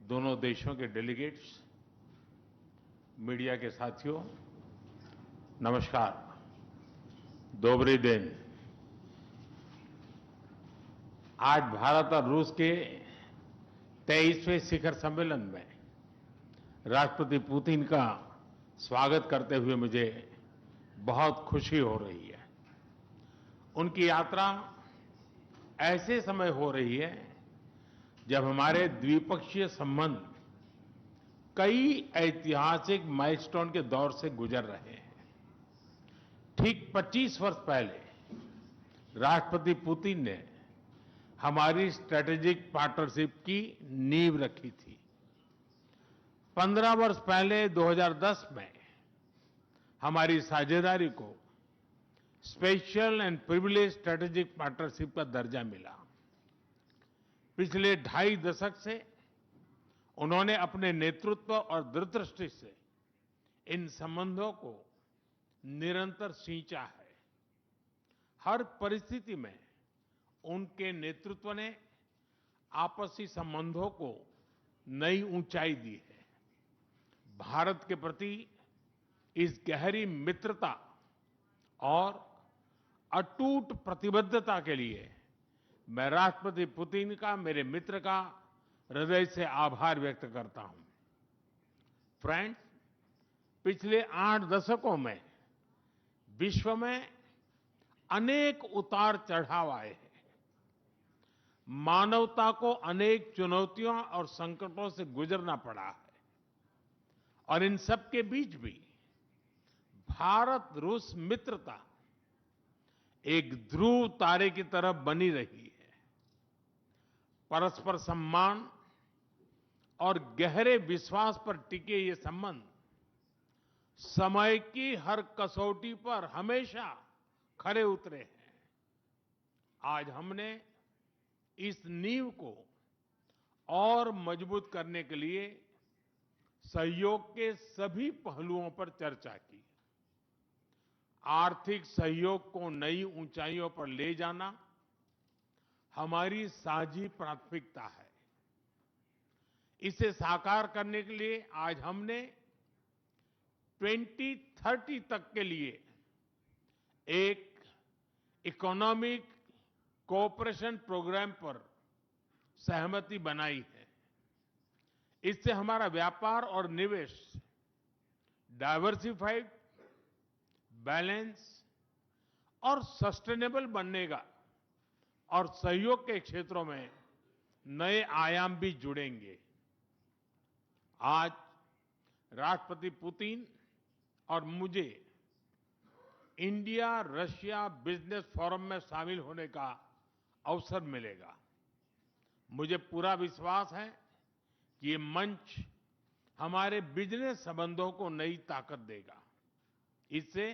दोनों देशों के डेलीगेट्स, मीडिया के साथियों, नमस्कार। दोबरी दिन। आज भारत और रूस के 23वें शिखर सम्मेलन में राष्ट्रपति पुतिन का स्वागत करते हुए मुझे बहुत खुशी हो रही है। उनकी यात्रा ऐसे समय हो रही है जब हमारे द्विपक्षीय संबंध कई ऐतिहासिक माइलस्टोन के दौर से गुजर रहे हैं। ठीक 25 वर्ष पहले राष्ट्रपति पुतिन ने हमारी स्ट्रैटेजिक पार्टनरशिप की नींव रखी थी। 15 वर्ष पहले 2010 में हमारी साझेदारी को special and privilege strategic partnership का दर्जा मिला। पिछले 2.5 दशक से उन्होंने अपने नेतृत्व और दूरदृष्टि से इन संबंधों को निरंतर सींचा है। हर परिस्थिति में उनके नेतृत्व ने आपसी संबंधों को नई ऊंचाई दी है। भारत के प्रति इस गहरी मित्रता और अटूट प्रतिबद्धता के लिए मैं राष्ट्रपति पुतिन का, मेरे मित्र का हृदय से आभार व्यक्त करता हूं। फ्रेंड्स, पिछले 8 दशकों में विश्व में अनेक उतार चढ़ाव आए हैं। मानवता को अनेक चुनौतियों और संकटों से गुजरना पड़ा है और इन सब के बीच भी भारत रूस मित्रता एक ध्रुव तारे की तरह बनी रही है। परस्पर सम्मान और गहरे विश्वास पर टिके ये संबंध समय की हर कसौटी पर हमेशा खरे उतरे हैं। आज हमने इस नींव को और मजबूत करने के लिए सहयोग के सभी पहलुओं पर चर्चा की। आर्थिक सहयोग को नई ऊंचाइयों पर ले जाना हमारी साझी प्राथमिकता है। इसे साकार करने के लिए आज हमने 2030 तक के लिए एक इकोनॉमिक कोऑपरेशन प्रोग्राम पर सहमति बनाई है। इससे हमारा व्यापार और निवेश डाइवर्सिफाइड, बैलेंस और सस्टेनेबल बनेगा और सहयोग के क्षेत्रों में नए आयाम भी जुड़ेंगे। आज राष्ट्रपति पुतिन और मुझे इंडिया रशिया बिजनेस फोरम में शामिल होने का अवसर मिलेगा। मुझे पूरा विश्वास है कि ये मंच हमारे बिजनेस संबंधों को नई ताकत देगा। इससे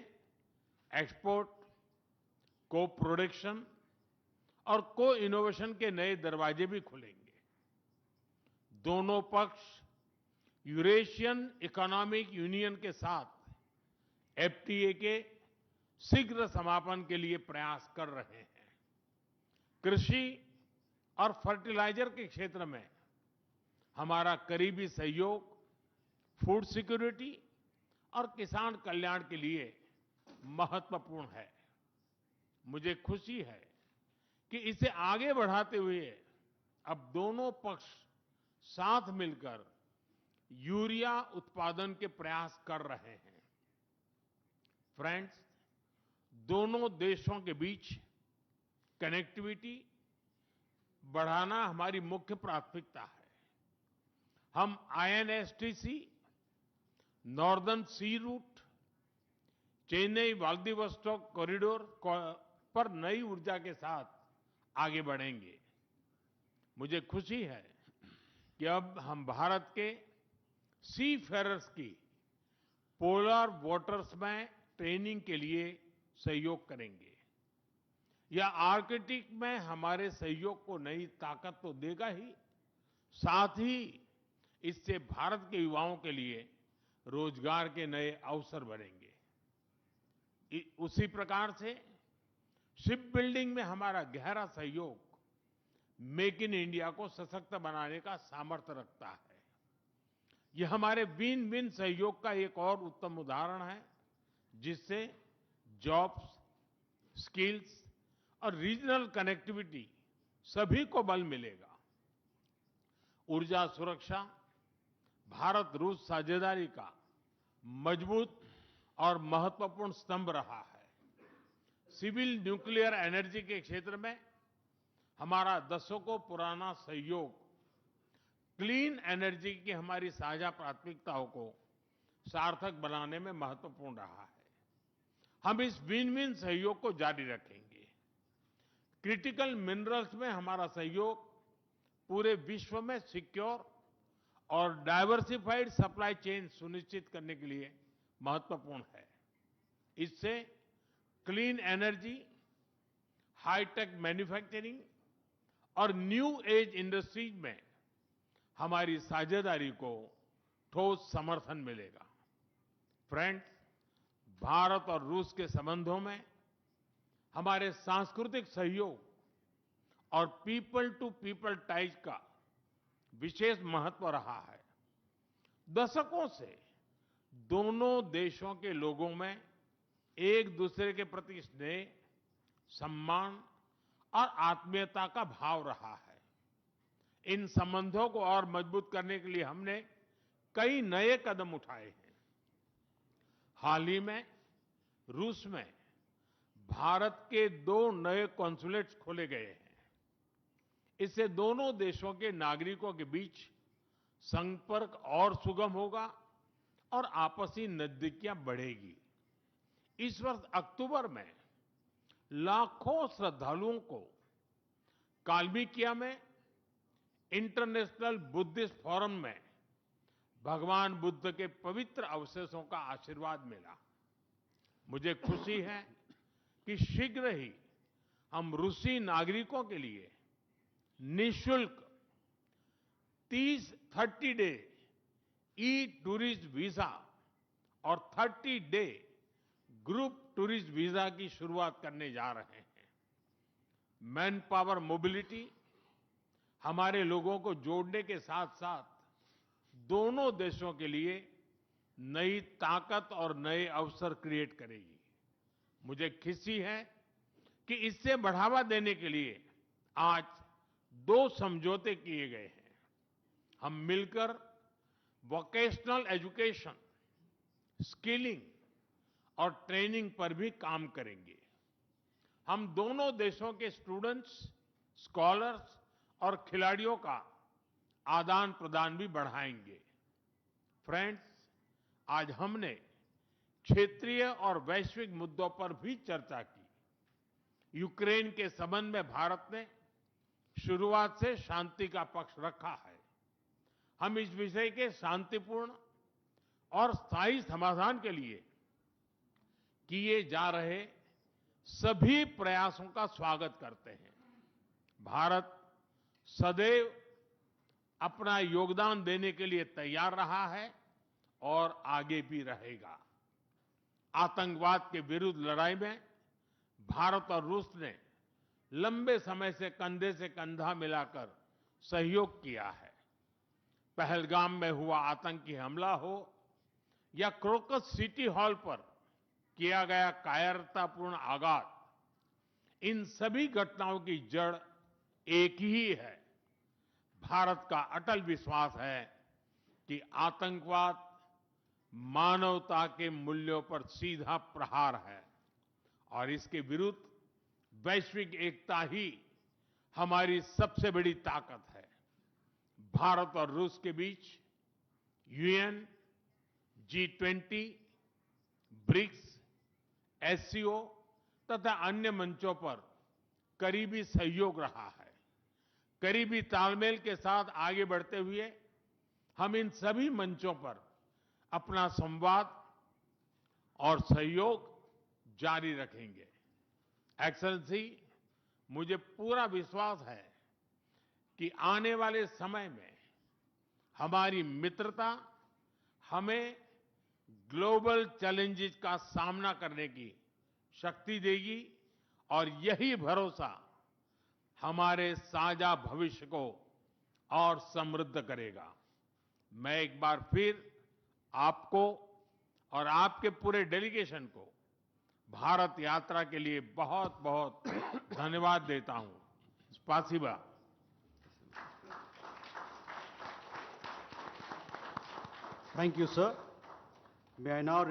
एक्सपोर्ट, को प्रोडक्शन और को इनोवेशन के नए दरवाजे भी खुलेंगे। दोनों पक्ष यूरेशियन इकोनॉमिक यूनियन के साथ एफटीए के शीघ्र समापन के लिए प्रयास कर रहे हैं। कृषि और फर्टिलाइजर के क्षेत्र में हमारा करीबी सहयोग फूड सिक्योरिटी और किसान कल्याण के लिए महत्वपूर्ण है। मुझे खुशी है कि इसे आगे बढ़ाते हुए अब दोनों पक्ष साथ मिलकर यूरिया उत्पादन के प्रयास कर रहे हैं। फ्रेंड्स, दोनों देशों के बीच कनेक्टिविटी बढ़ाना हमारी मुख्य प्राथमिकता है। हम आईएनएसटीसी, नॉर्दर्न सी रूट, चेन्नई व्लादिवोस्टोक कॉरिडोर पर नई ऊर्जा के साथ आगे बढ़ेंगे। मुझे खुशी है कि अब हम भारत के सी फेरर्स की पोलर वाटर्स में ट्रेनिंग के लिए सहयोग करेंगे। यह आर्कटिक में हमारे सहयोग को नई ताकत तो देगा ही, साथ ही इससे भारत के युवाओं के लिए रोजगार के नए अवसर बनेंगे। उसी प्रकार से शिप बिल्डिंग में हमारा गहरा सहयोग मेक इन इंडिया को सशक्त बनाने का सामर्थ्य रखता है। ये हमारे विन विन सहयोग का एक और उत्तम उदाहरण है, जिससे जॉब्स, स्किल्स और रीजनल कनेक्टिविटी सभी को बल मिलेगा। ऊर्जा सुरक्षा भारत रूस साझेदारी का मजबूत और महत्वपूर्ण स्तंभ रहा है। सिविल न्यूक्लियर एनर्जी के क्षेत्र में हमारा दशकों पुराना सहयोग क्लीन एनर्जी की हमारी साझा प्राथमिकताओं को सार्थक बनाने में महत्वपूर्ण रहा है। हम इस विन विन सहयोग को जारी रखेंगे। क्रिटिकल मिनरल्स में हमारा सहयोग पूरे विश्व में सिक्योर और डाइवर्सिफाइड सप्लाई चेन सुनिश्चित करने के लिए महत्वपूर्ण है। इससे क्लीन एनर्जी, हाईटेक मैन्युफैक्चरिंग और न्यू एज इंडस्ट्रीज में हमारी साझेदारी को ठोस समर्थन मिलेगा। फ्रेंड्स, भारत और रूस के संबंधों में हमारे सांस्कृतिक सहयोग और पीपल टू पीपल टाइज का विशेष महत्व रहा है। दशकों से दोनों देशों के लोगों में एक दूसरे के प्रति स्नेह, सम्मान और आत्मीयता का भाव रहा है। इन संबंधों को और मजबूत करने के लिए हमने कई नए कदम उठाए हैं। हाल ही में रूस में भारत के 2 नए कॉन्सुलेट्स खोले गए हैं। इससे दोनों देशों के नागरिकों के बीच संपर्क और सुगम होगा और आपसी नजदीकियां बढ़ेगी। इस वर्ष अक्टूबर में लाखों श्रद्धालुओं को काल्मिकिया में इंटरनेशनल बुद्धिस्ट फोरम में भगवान बुद्ध के पवित्र अवशेषों का आशीर्वाद मिला। मुझे खुशी है कि शीघ्र ही हम रूसी नागरिकों के लिए निःशुल्क 30 डे ई टूरिस्ट वीजा और 30 डे ग्रुप टूरिस्ट वीजा की शुरुआत करने जा रहे हैं। मैन पावर मोबिलिटी हमारे लोगों को जोड़ने के साथ साथ दोनों देशों के लिए नई ताकत और नए अवसर क्रिएट करेगी। मुझे खुशी है कि इससे बढ़ावा देने के लिए आज 2 समझौते किए गए हैं। हम मिलकर वोकेशनल एजुकेशन, स्किलिंग और ट्रेनिंग पर भी काम करेंगे। हम दोनों देशों के स्टूडेंट्स, स्कॉलर्स और खिलाड़ियों का आदान प्रदान भी बढ़ाएंगे। फ्रेंड्स, आज हमने क्षेत्रीय और वैश्विक मुद्दों पर भी चर्चा की। यूक्रेन के संबंध में भारत ने शुरुआत से शांति का पक्ष रखा है। हम इस विषय के शांतिपूर्ण और स्थायी समाधान के लिए किए जा रहे सभी प्रयासों का स्वागत करते हैं। भारत सदैव अपना योगदान देने के लिए तैयार रहा है और आगे भी रहेगा। आतंकवाद के विरुद्ध लड़ाई में भारत और रूस ने लंबे समय से कंधा मिलाकर सहयोग किया है। पहलगाम में हुआ आतंकी हमला हो या क्रोकस सिटी हॉल पर किया गया कायरतापूर्ण आघात, इन सभी घटनाओं की जड़ एक ही है। भारत का अटल विश्वास है कि आतंकवाद मानवता के मूल्यों पर सीधा प्रहार है और इसके विरुद्ध वैश्विक एकता ही हमारी सबसे बड़ी ताकत है। भारत और रूस के बीच यूएन, G20, ब्रिक्स, एससीओ तथा अन्य मंचों पर करीबी सहयोग रहा है। करीबी तालमेल के साथ आगे बढ़ते हुए हम इन सभी मंचों पर अपना संवाद और सहयोग जारी रखेंगे। एक्सेलेंसी, मुझे पूरा विश्वास है कि आने वाले समय में हमारी मित्रता हमें ग्लोबल चैलेंजेस का सामना करने की शक्ति देगी और यही भरोसा हमारे साझा भविष्य को और समृद्ध करेगा। मैं एक बार फिर आपको और आपके पूरे डेलीगेशन को भारत यात्रा के लिए बहुत बहुत धन्यवाद देता हूं। स्पासिबा। Thank you, sir. May I now